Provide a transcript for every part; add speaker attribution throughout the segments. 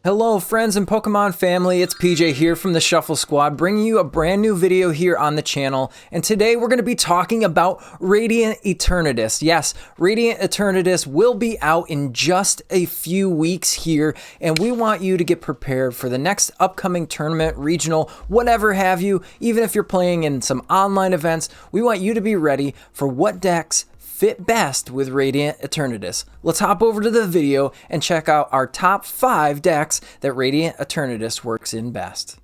Speaker 1: Hello friends and Pokemon family, it's PJ here from the Shuffle Squad, bringing you a brand new video here on the channel. And today we're going to be talking about Radiant Eternatus. Yes, Radiant Eternatus will be out in just a few weeks here, and we want you to get prepared for the next upcoming tournament, regional, whatever have you. Even if you're playing in some online events, we want you to be ready for what decks fit best with Radiant Eternatus. Let's hop over to the video and check out our top 5 decks that Radiant Eternatus works in best.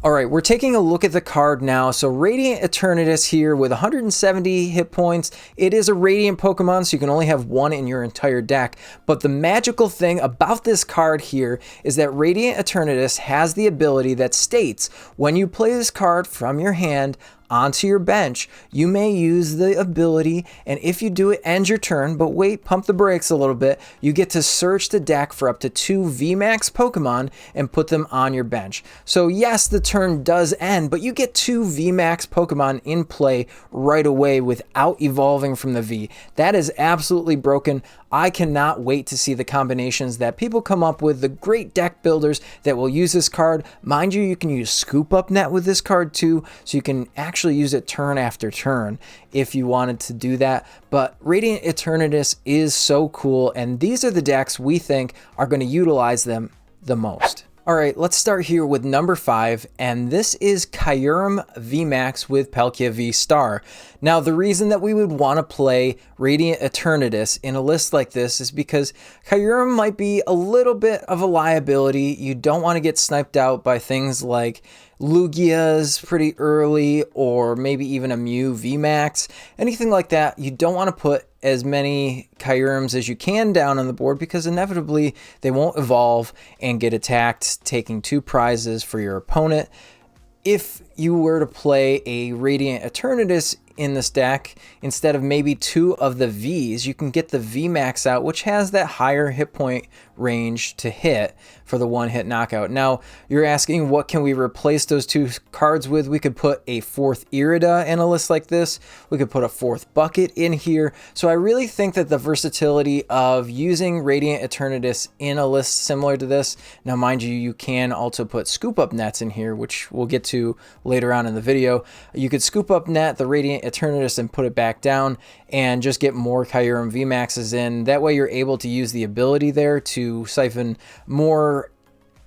Speaker 1: Alright, we're taking a look at the card now. So Radiant Eternatus here with 170 hit points. It is a Radiant Pokemon, so you can only have one in your entire deck. But the magical thing about this card here is that Radiant Eternatus has the ability that states when you play this card from your hand onto your bench, you may use the ability, and if you do, it ends your turn. But wait, pump the brakes a little bit. You get to search the deck for up to 2 VMAX Pokemon and put them on your bench. So yes, the turn does end, but you get 2 VMAX Pokemon in play right away without evolving from the V. That is absolutely broken. I cannot wait to see the combinations that people come up with, the great deck builders that will use this card. Mind you, you can use Scoop Up Net with this card too, so you can actually use it turn after turn if you wanted to do that. But Radiant Eternatus is so cool, and these are the decks we think are going to utilize them the most. Alright, let's start here with number 5, and this is Kyurem VMAX with Palkia V-Star. Now, the reason that we would want to play Radiant Eternatus in a list like this is because Kyurem might be a little bit of a liability. You don't want to get sniped out by things like Lugia's pretty early, or maybe even a Mew VMAX, anything like that. You don't want to put as many Kyurems as you can down on the board, because inevitably they won't evolve and get attacked, taking 2 prizes for your opponent. If you were to play a Radiant Eternatus in this deck, instead of maybe 2 of the Vs, you can get the VMAX out, which has that higher hit point range to hit for the 1-hit knockout. Now, you're asking, what can we replace those 2 cards with? We could put a 4th Irida in a list like this. We could put a 4th Bucket in here. So I really think that the versatility of using Radiant Eternatus in a list similar to this, now mind you, you can also put Scoop Up Nets in here, which we'll get to later on in the video. You could Scoop Up Net the Radiant Eternatus and put it back down and just get more Kyurem VMAXs in. That way you're able to use the ability there to siphon more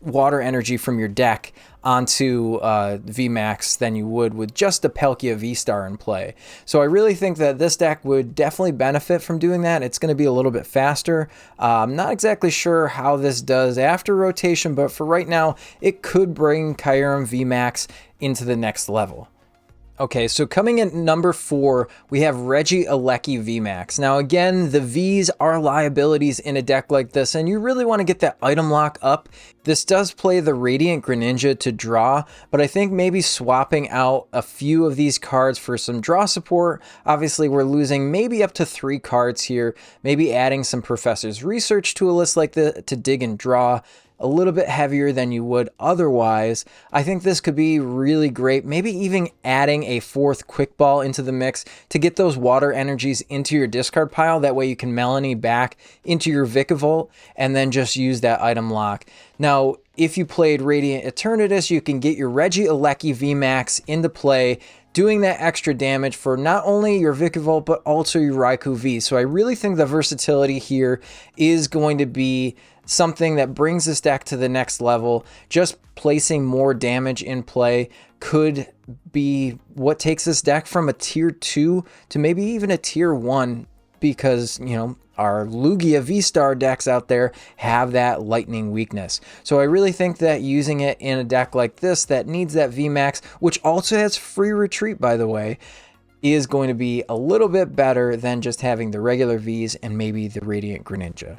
Speaker 1: water energy from your deck onto VMAX than you would with just a Palkia V-Star in play. So I really think that this deck would definitely benefit from doing that. It's going to be a little bit faster. I'm not exactly sure how this does after rotation, but for right now, it could bring Kyurem VMAX into the next level. Okay, so coming in number 4, we have Regieleki VMAX. Now again, the Vs are liabilities in a deck like this, and you really want to get that item lock up. This does play the Radiant Greninja to draw, but I think maybe swapping out a few of these cards for some draw support. Obviously, we're losing maybe up to 3 cards here, maybe adding some Professor's Research to a list like this to dig and draw a little bit heavier than you would otherwise. I think this could be really great. Maybe even adding a 4th Quick Ball into the mix to get those water energies into your discard pile. That way you can Melanie back into your Vikavolt and then just use that item lock. Now, if you played Radiant Eternatus, you can get your Regieleki VMAX into play, doing that extra damage for not only your Vikavolt, but also your Raikou V. So I really think the versatility here is going to be something that brings this deck to the next level. Just placing more damage in play could be what takes this deck from a tier 2 to maybe even a tier 1, because, you know, our Lugia V-Star decks out there have that lightning weakness. So I really think that using it in a deck like this that needs that VMAX, which also has free retreat, by the way, is going to be a little bit better than just having the regular Vs and maybe the Radiant Greninja.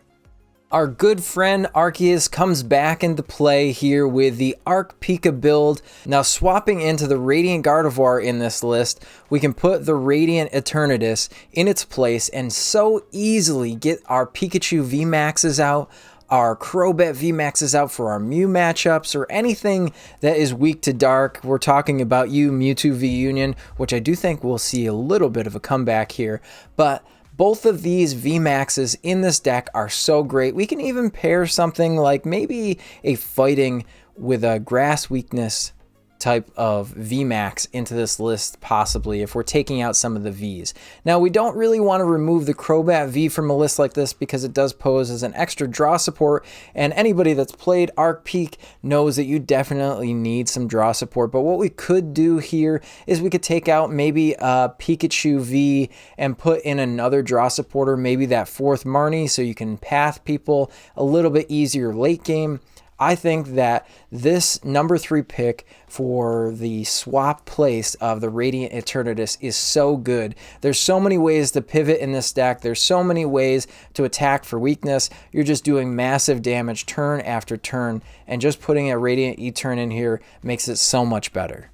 Speaker 1: Our good friend Arceus comes back into play here with the Arc Pika build. Now, swapping into the Radiant Gardevoir in this list, we can put the Radiant Eternatus in its place and so easily get our Pikachu VMAXs out, our Crobat VMAXs out for our Mew matchups, or anything that is weak to dark. We're talking about you, Mewtwo V Union, which I do think we'll see a little bit of a comeback here. But Both of these VMAXs in this deck are so great. We can even pair something like maybe a fighting with a grass weakness type of VMAX into this list, possibly, if we're taking out some of the Vs. Now, we don't really want to remove the Crobat V from a list like this because it does pose as an extra draw support, and anybody that's played Arc Peak knows that you definitely need some draw support. But what we could do here is we could take out maybe a Pikachu V and put in another draw supporter, maybe that 4th Marnie, so you can path people a little bit easier late game. I think that this number 3 pick for the swap place of the Radiant Eternatus is so good. There's so many ways to pivot in this deck. There's so many ways to attack for weakness. You're just doing massive damage turn after turn, and just putting a Radiant Etern in here makes it so much better.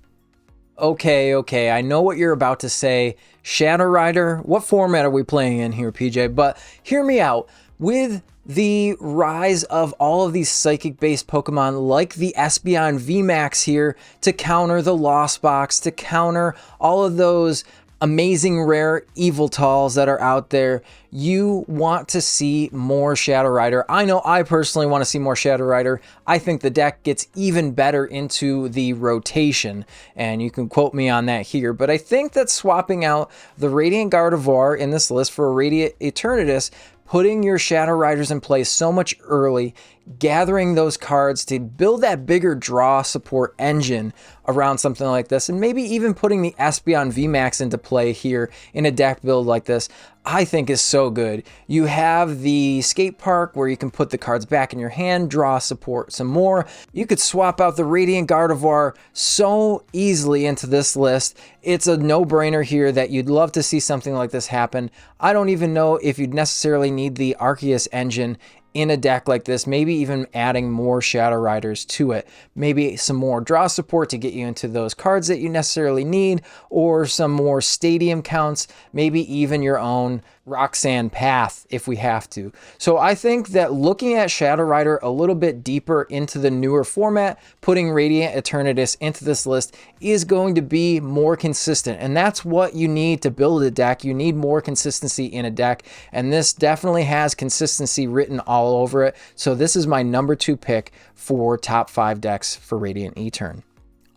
Speaker 1: Okay, I know what you're about to say. Shadow Rider, what format are we playing in here, PJ? But hear me out. With the rise of all of these psychic-based Pokemon like the Espeon VMAX here to counter the Lost Box, to counter all of those amazing rare Eviltals that are out there, you want to see more Shadow Rider. I know I personally want to see more Shadow Rider. I think the deck gets even better into the rotation, and you can quote me on that here, but I think that swapping out the Radiant Gardevoir in this list for a Radiant Eternatus, putting your Shadow Riders in place so much early, gathering those cards to build that bigger draw support engine around something like this, and maybe even putting the Espeon VMAX into play here in a deck build like this, I think is so good. You have the skate park where you can put the cards back in your hand, draw support some more. You could swap out the Radiant Gardevoir so easily into this list. It's a no-brainer here that you'd love to see something like this happen. I don't even know if you'd necessarily need the Arceus engine in a deck like this, maybe even adding more Shadow Riders to it. Maybe some more draw support to get you into those cards that you necessarily need, or some more stadium counts, maybe even your own Roxanne path if we have to. So I think that looking at Shadow Rider a little bit deeper into the newer format, putting Radiant Eternatus into this list is going to be more consistent, and that's what you need to build a deck. You need more consistency in a deck, and this definitely has consistency written all over it. So this is my number 2 pick for top 5 decks for Radiant Etern.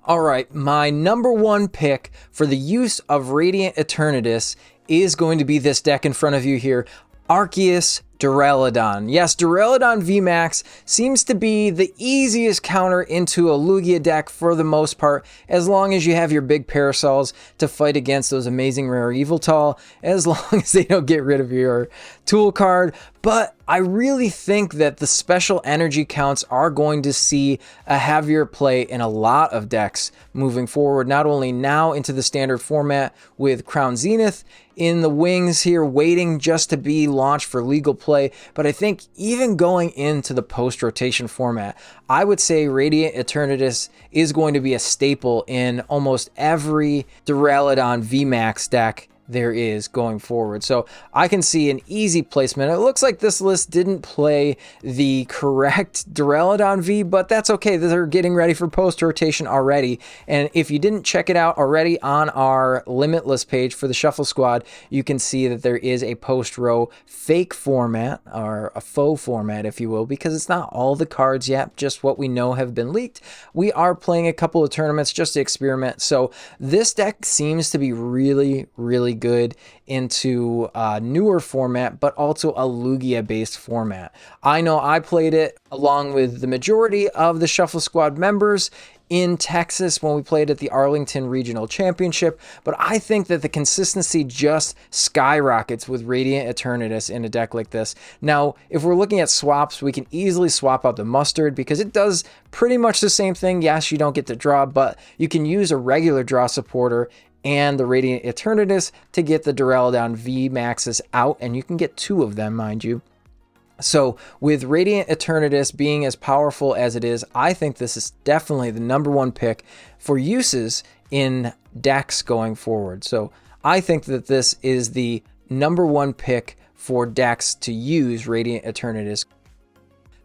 Speaker 1: All right, my number 1 pick for the use of Radiant Eternatus is going to be this deck in front of you here, Arceus Duraludon. Yes, Duraludon VMAX seems to be the easiest counter into a Lugia deck for the most part, as long as you have your big Parasols to fight against those amazing rare Eviltal, as long as they don't get rid of your tool card. But I really think that the special energy counts are going to see a heavier play in a lot of decks moving forward, not only now into the standard format with Crown Zenith in the wings here waiting just to be launched for legal play, but I think even going into the post-rotation format, I would say Radiant Eternatus is going to be a staple in almost every Duraludon VMAX deck there is going forward. So I can see an easy placement. It looks like this list didn't play the correct Duraludon V, but that's okay. They're getting ready for post-rotation already. And if you didn't check it out already on our Limitless page for the Shuffle Squad, you can see that there is a post-row fake format, or a faux format, if you will, because it's not all the cards yet, just what we know have been leaked. We are playing a couple of tournaments just to experiment. So this deck seems to be really, really good into a newer format, but also a Lugia based format. I know I played it along with the majority of the Shuffle Squad members in Texas when we played at the Arlington Regional Championship, but I think that the consistency just skyrockets with Radiant Eternatus in a deck like this. Now, if we're looking at swaps, we can easily swap out the Mustard because it does pretty much the same thing. Yes, you don't get to draw, but you can use a regular draw supporter and the Radiant Eternatus to get the Duraludon VMAXs out, and you can get 2 of them, mind you. So with Radiant Eternatus being as powerful as it is, I think this is definitely the number 1 pick for uses in decks going forward. So I think that this is the number 1 pick for decks to use Radiant Eternatus.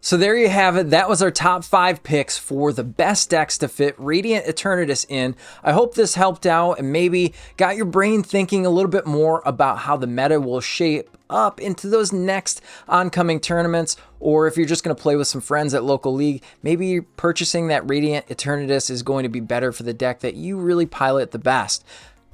Speaker 1: So there you have it. That was our top 5 picks for the best decks to fit Radiant Eternatus in. I hope this helped out and maybe got your brain thinking a little bit more about how the meta will shape up into those next oncoming tournaments, or if you're just going to play with some friends at local league, maybe purchasing that Radiant Eternatus is going to be better for the deck that you really pilot the best.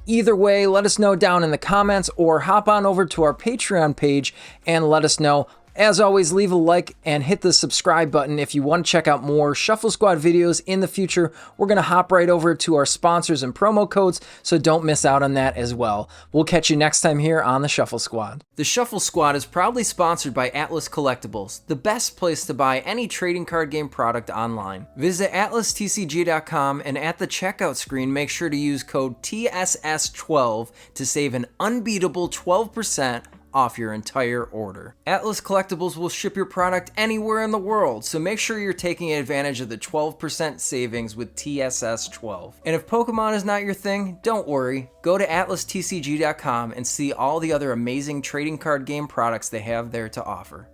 Speaker 1: Either way, let us know down in the comments or hop on over to our Patreon page and let us know. As always, leave a like and hit the subscribe button if you want to check out more Shuffle Squad videos in the future. We're going to hop right over to our sponsors and promo codes, so don't miss out on that as well. We'll catch you next time here on the Shuffle Squad. The Shuffle Squad is proudly sponsored by Atlas Collectibles, the best place to buy any trading card game product online. Visit atlastcg.com and at the checkout screen, make sure to use code TSS12 to save an unbeatable 12% off your entire order. Atlas Collectibles will ship your product anywhere in the world, so make sure you're taking advantage of the 12% savings with TSS12. And if Pokemon is not your thing, don't worry. Go to atlastcg.com and see all the other amazing trading card game products they have there to offer.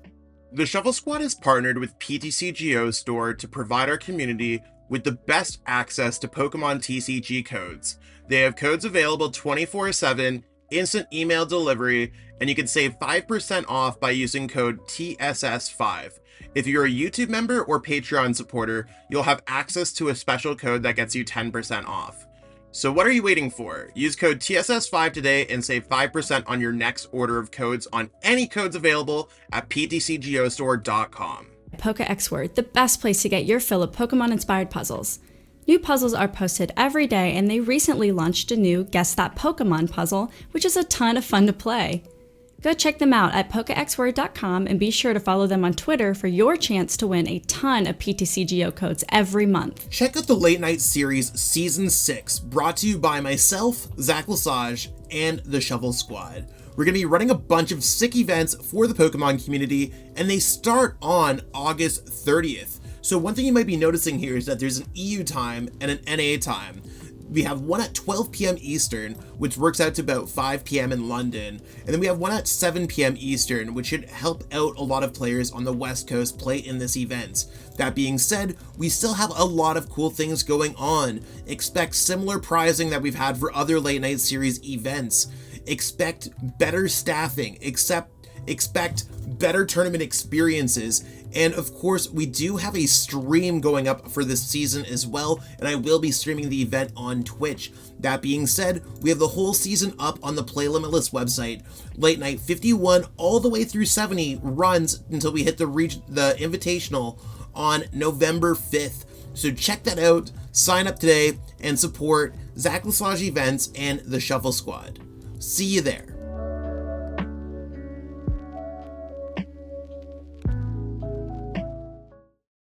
Speaker 2: The Shuffle Squad is partnered with PTCGO Store to provide our community with the best access to Pokemon TCG codes. They have codes available 24/7, instant email delivery, and you can save 5% off by using code TSS5. If you're a YouTube member or Patreon supporter, you'll have access to a special code that gets you 10% off. So what are you waiting for? Use code TSS5 today and save 5% on your next order of codes on any codes available at PTCGOstore.com.
Speaker 3: PokeX Word, the best place to get your fill of Pokemon-inspired puzzles. New puzzles are posted every day, and they recently launched a new Guess That Pokemon puzzle, which is a ton of fun to play. Go check them out at PokeXWord.com and be sure to follow them on Twitter for your chance to win a ton of PTCGO codes every month.
Speaker 2: Check out the Late Night Series Season 6, brought to you by myself, Zach Lesage, and the Shuffle Squad. We're going to be running a bunch of sick events for the Pokemon community, and they start on August 30th. So one thing you might be noticing here is that there's an EU time and an NA time. We have one at 12 p.m. Eastern, which works out to about 5 p.m. in London. And then we have one at 7 p.m. Eastern, which should help out a lot of players on the West Coast play in this event. That being said, we still have a lot of cool things going on. Expect similar prizing that we've had for other Late Night Series events. Expect better staffing, expect better tournament experiences, and of course we do have a stream going up for this season as well, and I will be streaming the event on Twitch. That being said, we have the whole season up on the Play Limitless website. Late Night 51 all the way through 70 runs until we hit the Invitational on November 5th. So check that out, sign up today, and support Zach Lesage Events and the Shuffle Squad. See you there.